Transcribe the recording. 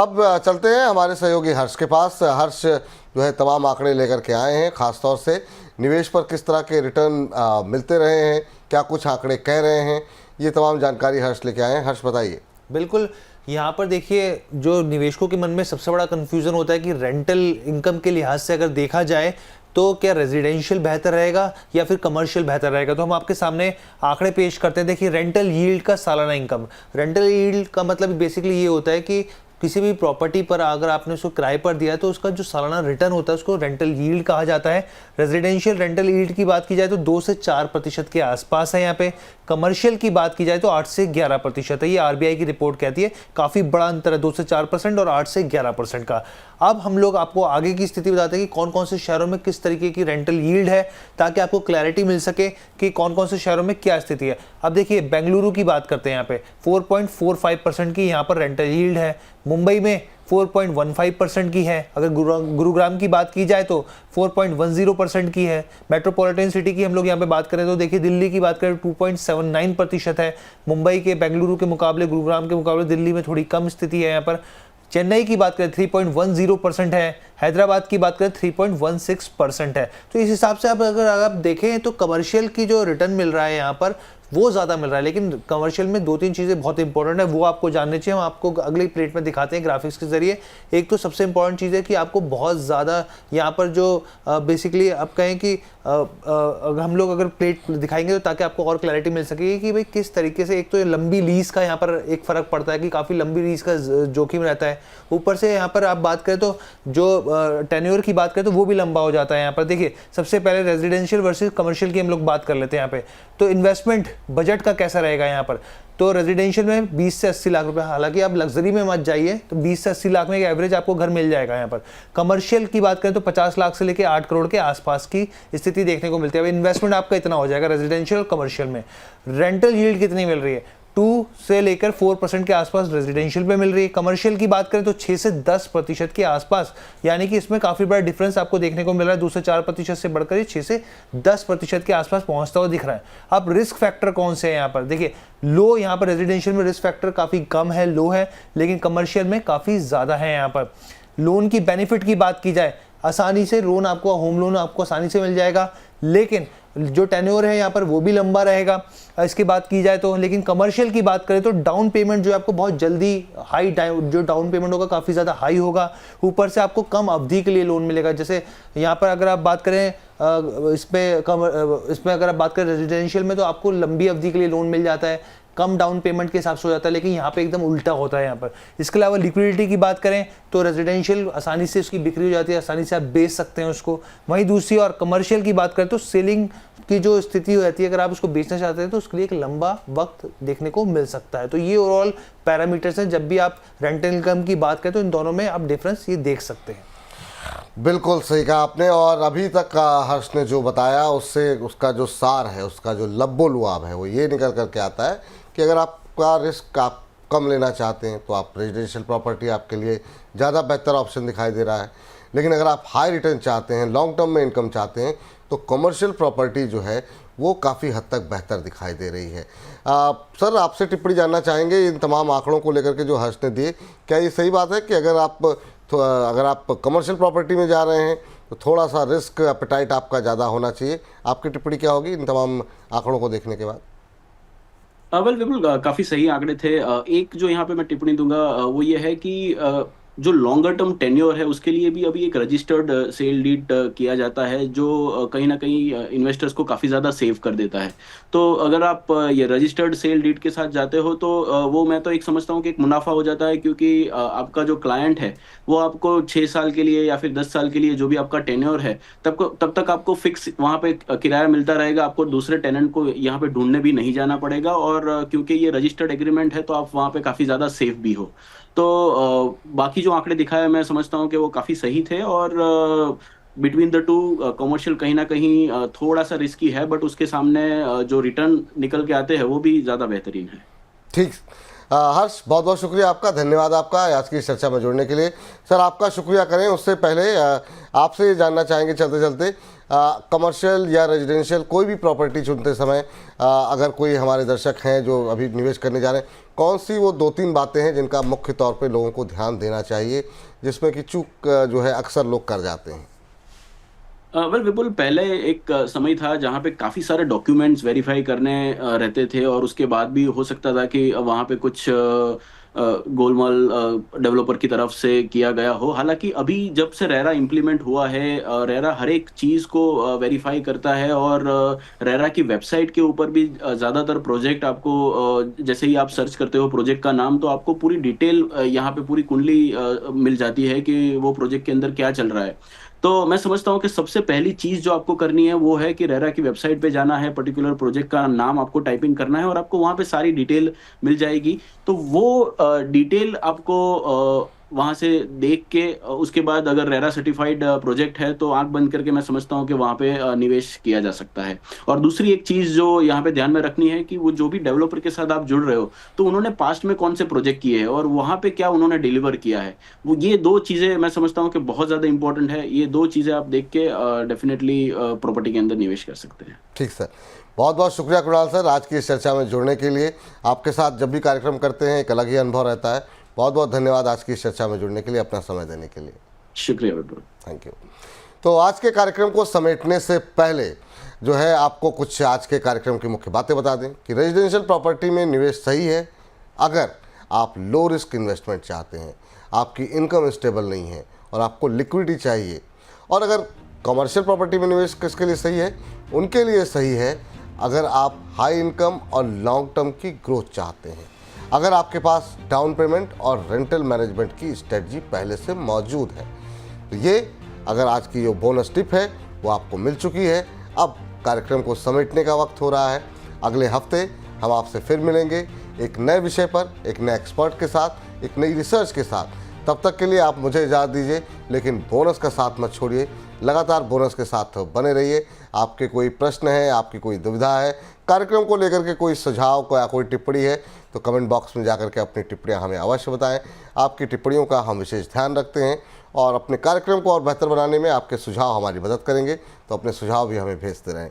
अब चलते हैं हमारे सहयोगी हर्ष के पास। हर्ष जो है तमाम आंकड़े लेकर के आए हैं, खासतौर से निवेश पर किस तरह के रिटर्न मिलते रहे हैं, क्या कुछ आंकड़े कह रहे हैं, ये तमाम जानकारी हर्ष लेके आए हैं। हर्ष बताइए। बिल्कुल, यहाँ पर देखिए जो निवेशकों के मन में सबसे बड़ा कंफ्यूजन होता है कि रेंटल इनकम के लिहाज से अगर देखा जाए तो क्या रेजिडेंशियल बेहतर रहेगा या फिर कमर्शियल बेहतर रहेगा। तो हम आपके सामने आंकड़े पेश करते हैं। देखिए रेंटल यील्ड का सालाना इनकम, रेंटल यील्ड का मतलब बेसिकली ये होता है कि किसी भी प्रॉपर्टी पर अगर आपने उसको किराए पर दिया है तो उसका जो सालाना रिटर्न होता है उसको रेंटल यील्ड कहा जाता है। रेजिडेंशियल रेंटल यील्ड की बात की जाए तो 2 से 4% के आसपास है यहाँ पे। कमर्शियल की बात की जाए तो 8 से 11% है। ये आरबीआई की रिपोर्ट कहती है। काफ़ी बड़ा अंतर है 2 से 4% और 8 से 11% का। अब हम लोग आपको आगे की स्थिति बताते हैं कि कौन कौन से शहरों में किस तरीके की रेंटल यील्ड है, ताकि आपको क्लैरिटी मिल सके कि कौन कौन से शहरों में क्या स्थिति है। अब देखिए बेंगलुरु की बात करते हैं, यहाँ पे 4.45% की यहाँ पर रेंटल यील्ड है। मुंबई में 4.15% की है। अगर गुरुग्राम की बात की जाए तो 4.10% की है। मेट्रोपॉलिटन सिटी की हम लोग यहाँ पे बात करें तो देखिए दिल्ली की बात करें 2.79% है। मुंबई के बेंगलुरु के मुकाबले, गुरुग्राम के मुकाबले दिल्ली में थोड़ी कम स्थिति है यहाँ पर। चेन्नई की बात करें 3.10% है। हैदराबाद की बात करें 3.16% है। तो इस हिसाब से अगर आप देखें तो कमर्शियल की जो रिटर्न मिल रहा है यहाँ पर वो ज़्यादा मिल रहा है। लेकिन कमर्शियल में 2-3 चीज़ें बहुत इंपॉर्टेंट है, वो आपको जाननी चाहिए। हम आपको अगली प्लेट में दिखाते हैं ग्राफिक्स के जरिए। एक तो सबसे इंपॉर्टेंट चीज़ है कि आपको बहुत ज़्यादा यहाँ पर जो बेसिकली आप कहें कि हम लोग अगर प्लेट दिखाएंगे तो ताकि आपको और क्लैरिटी मिल सकेगी कि भाई किस तरीके से। एक तो लंबी लीज का यहाँ पर एक फ़र्क पड़ता है कि काफ़ी लंबी लीज का जोखिम रहता है। ऊपर से यहाँ पर आप बात करें तो जो टेन्योर की बात करें तो वो भी लंबा हो जाता है। यहाँ पर देखिए सबसे पहले रेजिडेंशियल वर्सेस कमर्शियल की हम लोग बात कर लेते हैं यहाँ पे। तो इन्वेस्टमेंट बजट का कैसा रहेगा यहाँ पर, तो रेजिडेंशियल में 20 से 80 लाख रुपए, हालांकि आप लग्जरी में मत जाइए, तो 20 से 80 लाख में एक एवरेज आपको घर मिल जाएगा यहाँ पर। कमर्शियल की बात करें तो 50 लाख से लेकर 8 करोड़ के आसपास की स्थिति देखने को मिलती है। अब इन्वेस्टमेंट आपका इतना हो जाएगा रेजिडेंशियल और कमर्शियल में। रेंटल यील्ड कितनी मिल रही है, 2 से लेकर 4% के आसपास रेजिडेंशियल पे मिल रही है। कमर्शियल की बात करें तो 6 से 10% के आसपास, यानी कि इसमें काफी बड़ा डिफरेंस आपको देखने को मिल रहा है। 2 से 4% से बढ़कर ये 6 से 10% के आसपास पहुंचता हुआ दिख रहा है। अब रिस्क फैक्टर कौन से हैं यहाँ पर, देखिए लो यहाँ पर रेजिडेंशियल में रिस्क फैक्टर काफी कम है, लो है, लेकिन कमर्शियल में काफी ज्यादा है। यहाँ पर लोन की बेनिफिट की बात की जाए, आसानी से लोन आपको, होम लोन आपको आसानी से मिल जाएगा, लेकिन जो टेन्योर है यहाँ पर वो भी लंबा रहेगा इसकी बात की जाए तो। लेकिन कमर्शियल की बात करें तो डाउन पेमेंट जो आपको बहुत जल्दी जो डाउन पेमेंट होगा काफ़ी ज़्यादा हाई होगा। ऊपर से आपको कम अवधि के लिए लोन मिलेगा। जैसे यहाँ पर अगर आप बात करें इसमें अगर आप बात करें रेजिडेंशियल में तो आपको लंबी अवधि के लिए लोन मिल जाता है, कम डाउन पेमेंट के हिसाब से हो जाता है, लेकिन यहाँ पे एकदम उल्टा होता है यहाँ पर। इसके अलावा लिक्विडिटी की बात करें तो रेजिडेंशियल आसानी से उसकी बिक्री हो जाती है, आसानी से आप बेच सकते हैं उसको। वहीं दूसरी और कमर्शियल की बात करें तो सेलिंग की जो स्थिति हो जाती है, अगर आप उसको बेचना चाहते हैं तो उसके लिए एक लंबा वक्त देखने को मिल सकता है। तो ये ओवरऑल पैरामीटर्स हैं। जब भी आप रेंटल इनकम की बात करें तो इन दोनों में आप डिफरेंस ये देख सकते हैं। बिल्कुल सही कहा आपने। और अभी तक हर्ष ने जो बताया उससे उसका जो सार है, उसका जो लब्बो लुआब है, वो ये निकल करके आता है कि अगर आपका रिस्क आप कम लेना चाहते हैं तो आप रेजिडेंशियल प्रॉपर्टी आपके लिए ज़्यादा बेहतर ऑप्शन दिखाई दे रहा है। लेकिन अगर आप हाई रिटर्न चाहते हैं, लॉन्ग टर्म में इनकम चाहते हैं, तो कमर्शियल प्रॉपर्टी जो है वो काफ़ी हद तक बेहतर दिखाई दे रही है। सर आपसे टिप्पणी जानना चाहेंगे इन तमाम आंकड़ों को लेकर के जो हर्ष ने दिए। क्या ये सही बात है कि अगर आप कमर्शियल प्रॉपर्टी में जा रहे हैं तो थोड़ा सा रिस्क एपेटाइट आपका ज़्यादा होना चाहिए? आपकी टिप्पणी क्या होगी इन तमाम आंकड़ों को देखने के बाद? बिल्कुल काफी सही आंकड़े थे। एक जो यहाँ पे मैं टिप्पणी दूंगा वो ये है कि जो लॉन्गर टर्म टेन्योर है उसके लिए भी अभी एक रजिस्टर्ड सेल डीड किया जाता है, जो कहीं ना कहीं इन्वेस्टर्स को काफ़ी ज़्यादा सेव कर देता है। तो अगर आप ये रजिस्टर्ड सेल डीड के साथ जाते हो तो वो मैं तो एक समझता हूँ कि एक मुनाफा हो जाता है, क्योंकि आपका जो क्लाइंट है वो आपको 6 साल के लिए या फिर 10 साल के लिए जो भी आपका टेन्योर है तब तक आपको फिक्स वहाँ पे किराया मिलता रहेगा। आपको दूसरे टेनेंट को यहाँ पे ढूंढने भी नहीं जाना पड़ेगा, और क्योंकि ये रजिस्टर्ड एग्रीमेंट है तो आप वहाँ पे काफ़ी ज़्यादा सेफ भी हो। तो बाकी जो आंकड़े दिखाए मैं समझता हूँ कि वो काफ़ी सही थे, और बिटवीन द टू कमर्शियल कहीं ना कहीं थोड़ा सा रिस्की है, बट उसके सामने जो रिटर्न निकल के आते हैं वो भी ज़्यादा बेहतरीन है। ठीक। हर्ष, बहुत बहुत शुक्रिया आपका, धन्यवाद आपका आज की इस चर्चा में जुड़ने के लिए। सर, आपका शुक्रिया करें उससे पहले आपसे ये जानना चाहेंगे चलते चलते, कमर्शियल या रेजिडेंशियल कोई भी प्रॉपर्टी चुनते समय अगर कोई हमारे दर्शक हैं जो अभी निवेश करने जा रहे हैं, कौन सी वो 2-3 बातें हैं जिनका मुख्य तौर पे लोगों को ध्यान देना चाहिए, जिसमें कि चूक जो है अक्सर लोग कर जाते हैं? वेल विपुल, पहले एक समय था जहाँ पे काफ़ी सारे डॉक्यूमेंट्स वेरीफाई करने रहते थे और उसके बाद भी हो सकता था कि वहाँ पे कुछ गोलमाल डेवलपर की तरफ से किया गया हो। हालांकि अभी जब से रेरा इम्प्लीमेंट हुआ है, रेरा हर एक चीज़ को वेरीफाई करता है और रेरा की वेबसाइट के ऊपर भी ज़्यादातर प्रोजेक्ट आपको जैसे ही आप सर्च करते हो प्रोजेक्ट का नाम, तो आपको पूरी डिटेल यहाँ पे पूरी कुंडली मिल जाती है कि वो प्रोजेक्ट के अंदर क्या चल रहा है। तो मैं समझता हूँ कि सबसे पहली चीज़ जो आपको करनी है वो है कि रेरा की वेबसाइट पे जाना है, पर्टिकुलर प्रोजेक्ट का नाम आपको टाइपिंग करना है और आपको वहाँ पे सारी डिटेल मिल जाएगी। तो वो डिटेल आपको वहाँ से देख के उसके बाद अगर रेरा सर्टिफाइड प्रोजेक्ट है तो आँख बंद करके मैं समझता हूँ कि वहाँ पे निवेश किया जा सकता है। और दूसरी एक चीज़ जो यहाँ पे ध्यान में रखनी है कि वो जो भी डेवलपर के साथ आप जुड़ रहे हो, तो उन्होंने पास्ट में कौन से प्रोजेक्ट किए हैं और वहाँ पे क्या उन्होंने डिलीवर किया है। वो ये 2 चीज़ें मैं समझता हूँ कि बहुत ज़्यादा इंपॉर्टेंट है। ये 2 चीज़ें आप देख के डेफिनेटली प्रॉपर्टी के अंदर निवेश कर सकते हैं। ठीक सर, बहुत बहुत शुक्रिया कुणाल सर आज की इस चर्चा में जुड़ने के लिए। आपके साथ जब भी कार्यक्रम करते हैं एक अलग ही अनुभव रहता है। बहुत बहुत धन्यवाद आज की इस चर्चा में जुड़ने के लिए, अपना समय देने के लिए। शुक्रिया विपुल। Thank you. तो आज के कार्यक्रम को समेटने से पहले जो है आपको कुछ आज के कार्यक्रम की मुख्य बातें बता दें कि रेजिडेंशियल प्रॉपर्टी में निवेश सही है अगर आप लो रिस्क इन्वेस्टमेंट चाहते हैं, आपकी इनकम स्टेबल नहीं है और आपको लिक्विडिटी चाहिए। और अगर कमर्शियल प्रॉपर्टी में निवेश किसके लिए सही है? उनके लिए सही है अगर आप हाई इनकम और लॉन्ग टर्म की ग्रोथ चाहते हैं, अगर आपके पास डाउन पेमेंट और रेंटल मैनेजमेंट की स्ट्रेटजी पहले से मौजूद है। तो ये अगर आज की जो बोनस टिप है वो आपको मिल चुकी है। अब कार्यक्रम को समेटने का वक्त हो रहा है। अगले हफ्ते हम आपसे फिर मिलेंगे एक नए विषय पर, एक नए एक्सपर्ट के साथ, एक नई रिसर्च के साथ। तब तक के लिए आप मुझे इजाज़त दीजिए, लेकिन बोनस का साथ मत छोड़िए। लगातार बोनस के साथ बने रहिए। आपके कोई प्रश्न है, आपकी कोई दुविधा है, कार्यक्रम को लेकर के कोई सुझाव या कोई टिप्पणी है तो कमेंट बॉक्स में जाकर के अपनी टिप्पणियां हमें अवश्य बताएं। आपकी टिप्पणियों का हम विशेष ध्यान रखते हैं और अपने कार्यक्रम को और बेहतर बनाने में आपके सुझाव हमारी मदद करेंगे, तो अपने सुझाव भी हमें भेजते रहें।